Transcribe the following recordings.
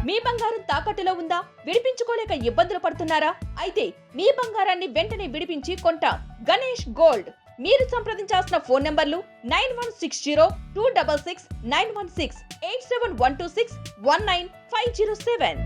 మీ బంగారం తాకట్టులో ఉందా? విడిపించుకోలేక ఇబ్బందులు పడుతున్నారా? అయితే మీ బంగారాన్ని వెంటనే విడిపించి కొంటాం. గణేష్ గోల్డ్. మీరు సంప్రదించాల్సిన ఫోన్ నంబర్లు 9160-266-916, 8712619507.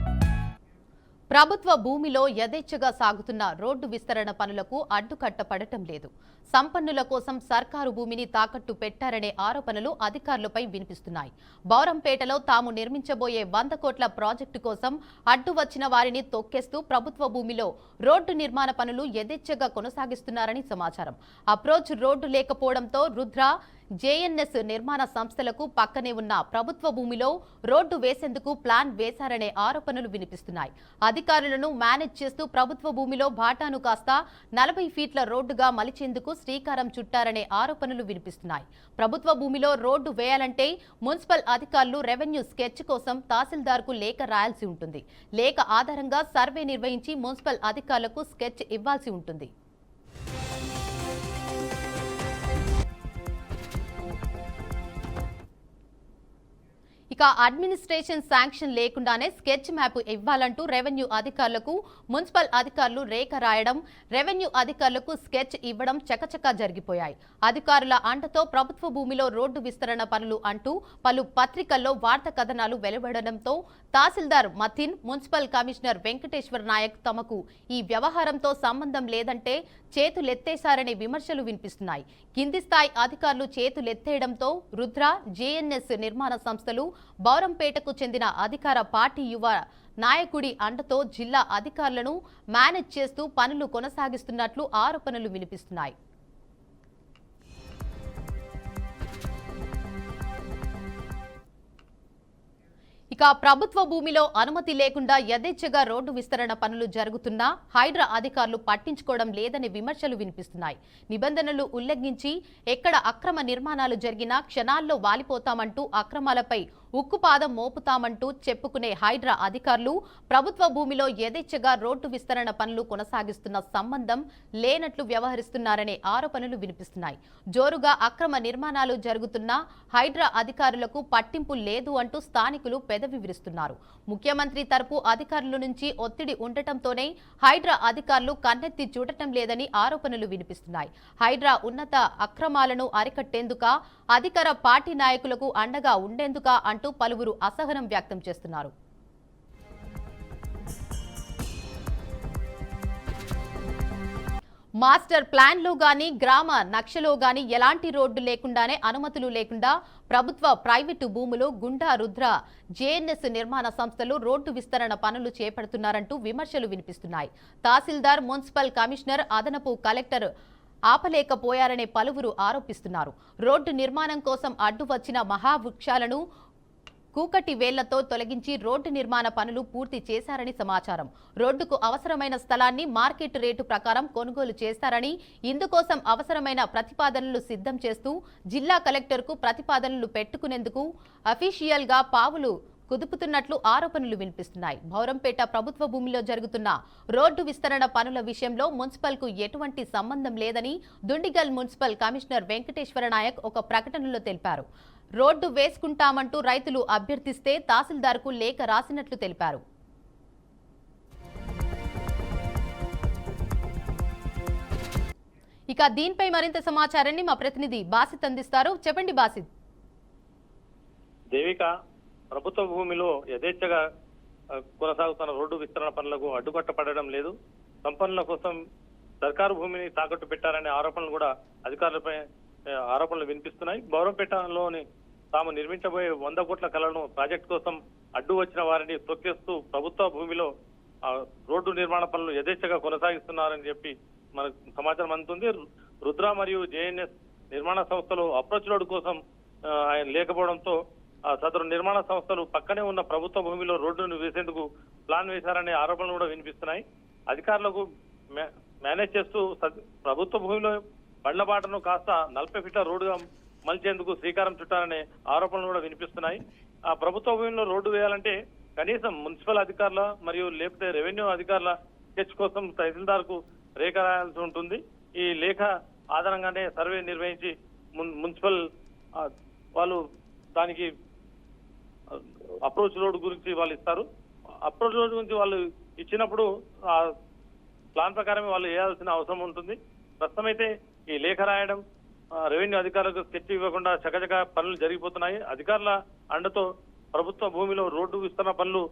ప్రభుత్వ భూమిలో యథేచ్ఛగా సాగుతున్న రోడ్డు విస్తరణ పనులకు అడ్డుకట్ట పడటం లేదు. సంపన్నుల కోసం సర్కారు భూమిని తాకట్టు పెట్టారనే ఆరోపణలు అధికారులపై వినిపిస్తున్నాయి. బౌరంపేటలో తాము నిర్మించబోయే 100 కోట్ల ప్రాజెక్టు కోసం అడ్డు వచ్చిన వారిని తొక్కేస్తూ ప్రభుత్వ భూమిలో రోడ్డు నిర్మాణ పనులు యథేచ్ఛగా కొనసాగిస్తున్నారని సమాచారం. అప్రోచ్ రోడ్డు లేకపోవడంతో రుద్ర, జేఎన్ఎస్ నిర్మాణ సంస్థలకు పక్కనే ఉన్న ప్రభుత్వ భూమిలో రోడ్డు వేసేందుకు ప్లాన్ వేశారనే ఆరోపణలు వినిపిస్తున్నాయి. అధికారులను మేనేజ్ చేస్తూ ప్రభుత్వ భూమిలో బాటాను కాస్త 40 ఫీట్ల రోడ్డుగా మలిచేందుకు శ్రీకారం చుట్టారనే ఆరోపణలు వినిపిస్తున్నాయి. ప్రభుత్వ భూమిలో రోడ్డు వేయాలంటే మున్సిపల్ అధికారులు రెవెన్యూ స్కెచ్ కోసం తహసీల్దార్కు లేఖ రాయాల్సి ఉంటుంది. లేఖ ఆధారంగా సర్వే నిర్వహించి మున్సిపల్ అధికారులకు స్కెచ్ ఇవ్వాల్సి ఉంటుంది. ఇక అడ్మినిస్ట్రేషన్ శాంక్షన్ లేకుండానే స్కెచ్ మ్యాప్ ఇవ్వాలంటూ రెవెన్యూ అధికారులకు మున్సిపల్ అధికారులు రేఖ రాయడం, రెవెన్యూ అధికారులకు స్కెచ్ ఇవ్వడం చకచకా జరిగిపోయాయి. అధికారుల అండతో ప్రభుత్వ భూమిలో రోడ్డు విస్తరణ పనులు అంటూ పలు పత్రికల్లో వార్తా కథనాలు వెలువడడంతో తహసీల్దార్ మథిన్, మున్సిపల్ కమిషనర్ వెంకటేశ్వర నాయక్ తమకు ఈ వ్యవహారంతో సంబంధం లేదంటే చేతులెత్తేశారనే విమర్శలు వినిపిస్తున్నాయి. కింది స్థాయి అధికారులు చేతులెత్తేయడంతో రుద్ర, జేఎన్ఎస్ నిర్మాణ సంస్థలు, బౌరంపేటకు చెందిన అధికార పార్టీ యువ నాయకుడి అండతో జిల్లా అధికారులను మేనేజ్ చేస్తూ పనులు కొనసాగిస్తున్నట్లు ఆరోపణలు వినిపిస్తున్నాయి. ఇక ప్రభుత్వ భూమిలో అనుమతి లేకుండా యథేచ్ఛగా రోడ్డు విస్తరణ పనులు జరుగుతున్నా హైడ్రా అధికారులు పట్టించుకోవడం లేదనే విమర్శలు వినిపిస్తున్నాయి. నిబంధనలు ఉల్లంఘించి ఎక్కడ అక్రమ నిర్మాణాలు జరిగినా క్షణాల్లో వాలిపోతామంటూ అక్రమాలపై ఉక్కుపాదం మోపుతామంటూ చెప్పుకునే హైడ్రా అధికారులు ప్రభుత్వ భూమిలో యథేచ్ఛగా రోడ్డు విస్తరణ పనులు కొనసాగిస్తున్న సంబంధం లేనట్లు వ్యవహరిస్తున్నారనే ఆరోపణలు వినిపిస్తున్నాయి. జోరుగా అక్రమ నిర్మాణాలు జరుగుతున్నా హైడ్రా అధికారులకు పట్టింపు లేదు అంటూ స్థానికులు పెదవి విరుస్తున్నారు. ముఖ్యమంత్రి తరపు అధికారుల నుంచి ఒత్తిడి ఉండటంతోనే హైడ్రా అధికారులు కన్నెత్తి చూడటం లేదని ఆరోపణలు వినిపిస్తున్నాయి. హైడ్రా ఉన్నత అక్రమాలను అరికట్టేందుకా, అధికార పార్టీ నాయకులకు అండగా ఉండేందుకా అంటూ పలువురు అసహనం వ్యక్తం చేస్తున్నారు. మాస్టర్ ప్లాన్లో గాని, గ్రామ నక్షలో గాని ఎలాంటి రోడ్డు లేకుండానే, అనుమతులు లేకుండా ప్రభుత్వ, ప్రైవేటు భూములు గుండా, రుద్ర, జేఎన్ఎస్ నిర్మాణ సంస్థలు రోడ్డు విస్తరణ పనులు చేపడుతున్నారంటూ విమర్శలు వినిపిస్తున్నాయి. తహసీల్దార్, మున్సిపల్ కమిషనర్, అదనపు కలెక్టర్ ఆపలేకపోయారనే పలువురు ఆరోపిస్తున్నారు. రోడ్డు నిర్మాణం కోసం అడ్డు వచ్చిన మహావృక్షాలను కూకటి వేళ్లతో తొలగించి రోడ్డు నిర్మాణ పనులు పూర్తి చేశారని సమాచారం. రోడ్డుకు అవసరమైన స్థలాన్ని మార్కెట్ రేటు ప్రకారం కొనుగోలు చేస్తారని, ఇందుకోసం అవసరమైన ప్రతిపాదనలు సిద్ధం చేస్తూ జిల్లా కలెక్టర్కు ప్రతిపాదనలు పెట్టుకునేందుకు అఫీషియల్ గా పావులు కుదుపుతున్నట్లు ఆరోపణలు వినిపిస్తున్నాయి. బౌరంపేట ప్రభుత్వ భూమిలో జరుగుతున్న రోడ్డు విస్తరణ పనుల విషయంలో మున్సిపల్ కు ఎటువంటి సంబంధం లేదని దుండిగల్ మున్సిపల్ కమిషనర్ వెంకటేశ్వర నాయక్ ఒక ప్రకటనలో తెలిపారు. రోడ్డు వేసుకుంటామంటూ రైతులు అభ్యర్థిస్తే తహసీల్దార్కు లేఖ రాసినట్లు తెలిపారు. ఇక దీనిపై మరింత సమాచారాన్ని మా ప్రతినిధి బాసిత్ అందిస్తారు. చెప్పండి బాసిత్. దేవిక, ప్రభుత్వ భూమిలో యథేచ్ఛగా కొనసాగుతున్న రోడ్డు విస్తరణ పనులకు అడ్డుకట్టపడడం లేదు. సంపన్నుల కోసం సర్కారు భూమిని తాకట్టు పెట్టారనే ఆరోపణలు కూడా అధికారులపై ఆరోపణలు వినిపిస్తున్నాయి. బౌరంపేటలోని తాము నిర్మించబోయే 100 కోట్ల కలను ప్రాజెక్టు కోసం అడ్డు వచ్చిన వారిని తొక్కేస్తూ ప్రభుత్వ భూమిలో రోడ్డు నిర్మాణ పనులు యథేచ్ఛగా కొనసాగిస్తున్నారని చెప్పి మనకు సమాచారం అందుతుంది. రుద్ర మరియు జేఎన్ఎస్ నిర్మాణ సంస్థలు అప్రోచ్ రోడ్డు కోసం ఆయన లేకపోవడంతో సదరు నిర్మాణ సంస్థలు పక్కనే ఉన్న ప్రభుత్వ భూమిలో రోడ్డును వేసేందుకు ప్లాన్ వేశారనే ఆరోపణలు కూడా వినిపిస్తున్నాయి. అధికారులకు మేనేజ్ చేస్తూ ప్రభుత్వ భూమిలో బండ్లబాటను కాస్త 40 ఫీట్ల రోడ్డుగా మలిచేందుకు శ్రీకారం చుట్టారనే ఆరోపణలు కూడా వినిపిస్తున్నాయి. ఆ ప్రభుత్వ భూమిలో రోడ్డు వేయాలంటే కనీసం మున్సిపల్ అధికారుల మరియు లేకపోతే రెవెన్యూ అధికారుల స్కెచ్ కోసం తహసీల్దార్కు రేఖ రాయాల్సి ఉంటుంది. ఈ లేఖ ఆధారంగానే సర్వే నిర్వహించి మున్సిపల్ వాళ్ళు దానికి అప్రోచ్ రోడ్ గురించి వాళ్ళు ఇస్తారు. అప్రోచ్ రోజు నుంచి వాళ్ళు ఇచ్చినప్పుడు ఆ ప్లాన్ ప్రకారమే వాళ్ళు వేయాల్సిన అవసరం ఉంటుంది. ప్రస్తుతం అయితే ఈ లేఖ రాయడం, రెవెన్యూ అధికారులకు స్కెచ్ ఇవ్వకుండా చకచక పనులు జరిగిపోతున్నాయి. అధికారుల అండతో ప్రభుత్వ భూమిలో రోడ్డు విస్తరణ పనులు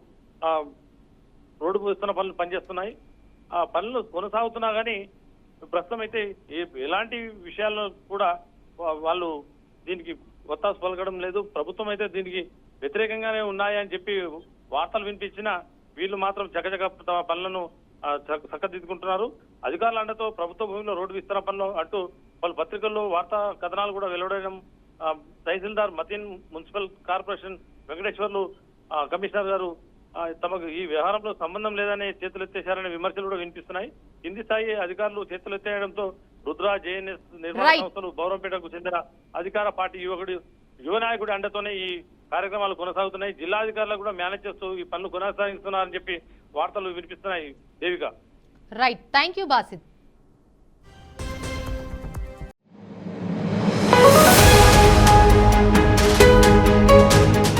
పనిచేస్తున్నాయి. ఆ పనులు కొనసాగుతున్నా కానీ ప్రస్తుతం అయితే ఎలాంటి విషయాల్లో కూడా వాళ్ళు దీనికి ఒత్తాసు పలకడం లేదు. ప్రభుత్వం అయితే దీనికి వ్యతిరేకంగానే ఉన్నాయని చెప్పి వార్తలు వినిపించినా వీళ్ళు మాత్రం చకచక తమ పనులను చక్కదిద్దుకుంటున్నారు. అధికారుల అండతో ప్రభుత్వ భూమిలో రోడ్డు విస్తరణ పనులు అంటూ పలు పత్రికల్లో వార్తా కథనాలు కూడా వెలువడడం, tahsildar Mateen, municipal corporation Venkateswarlu commissioner గారు తమకు ఈ వ్యవహారంలో సంబంధం లేదనే చేతులెత్తేశారనే విమర్శలు కూడా వినిపిస్తున్నాయి. కింది స్థాయి అధికారులు చేతులెత్తేయడంతో రుద్ర, జేఎన్ఎస్ నిర్మాణ సంస్థలు, బౌరంపేటకు చెందిన అధికార పార్టీ యువ నాయకుడి అండతోనే ఈ కార్యక్రమాలు కొనసాగుతున్నాయి. జిల్లా అధికారులు కూడా మేనేజ్ చేస్తూ ఈ పనులు కొనసాగిస్తున్నారని చెప్పి వార్తలు వినిపిస్తున్నాయి. Devika. Right, thank you Basid.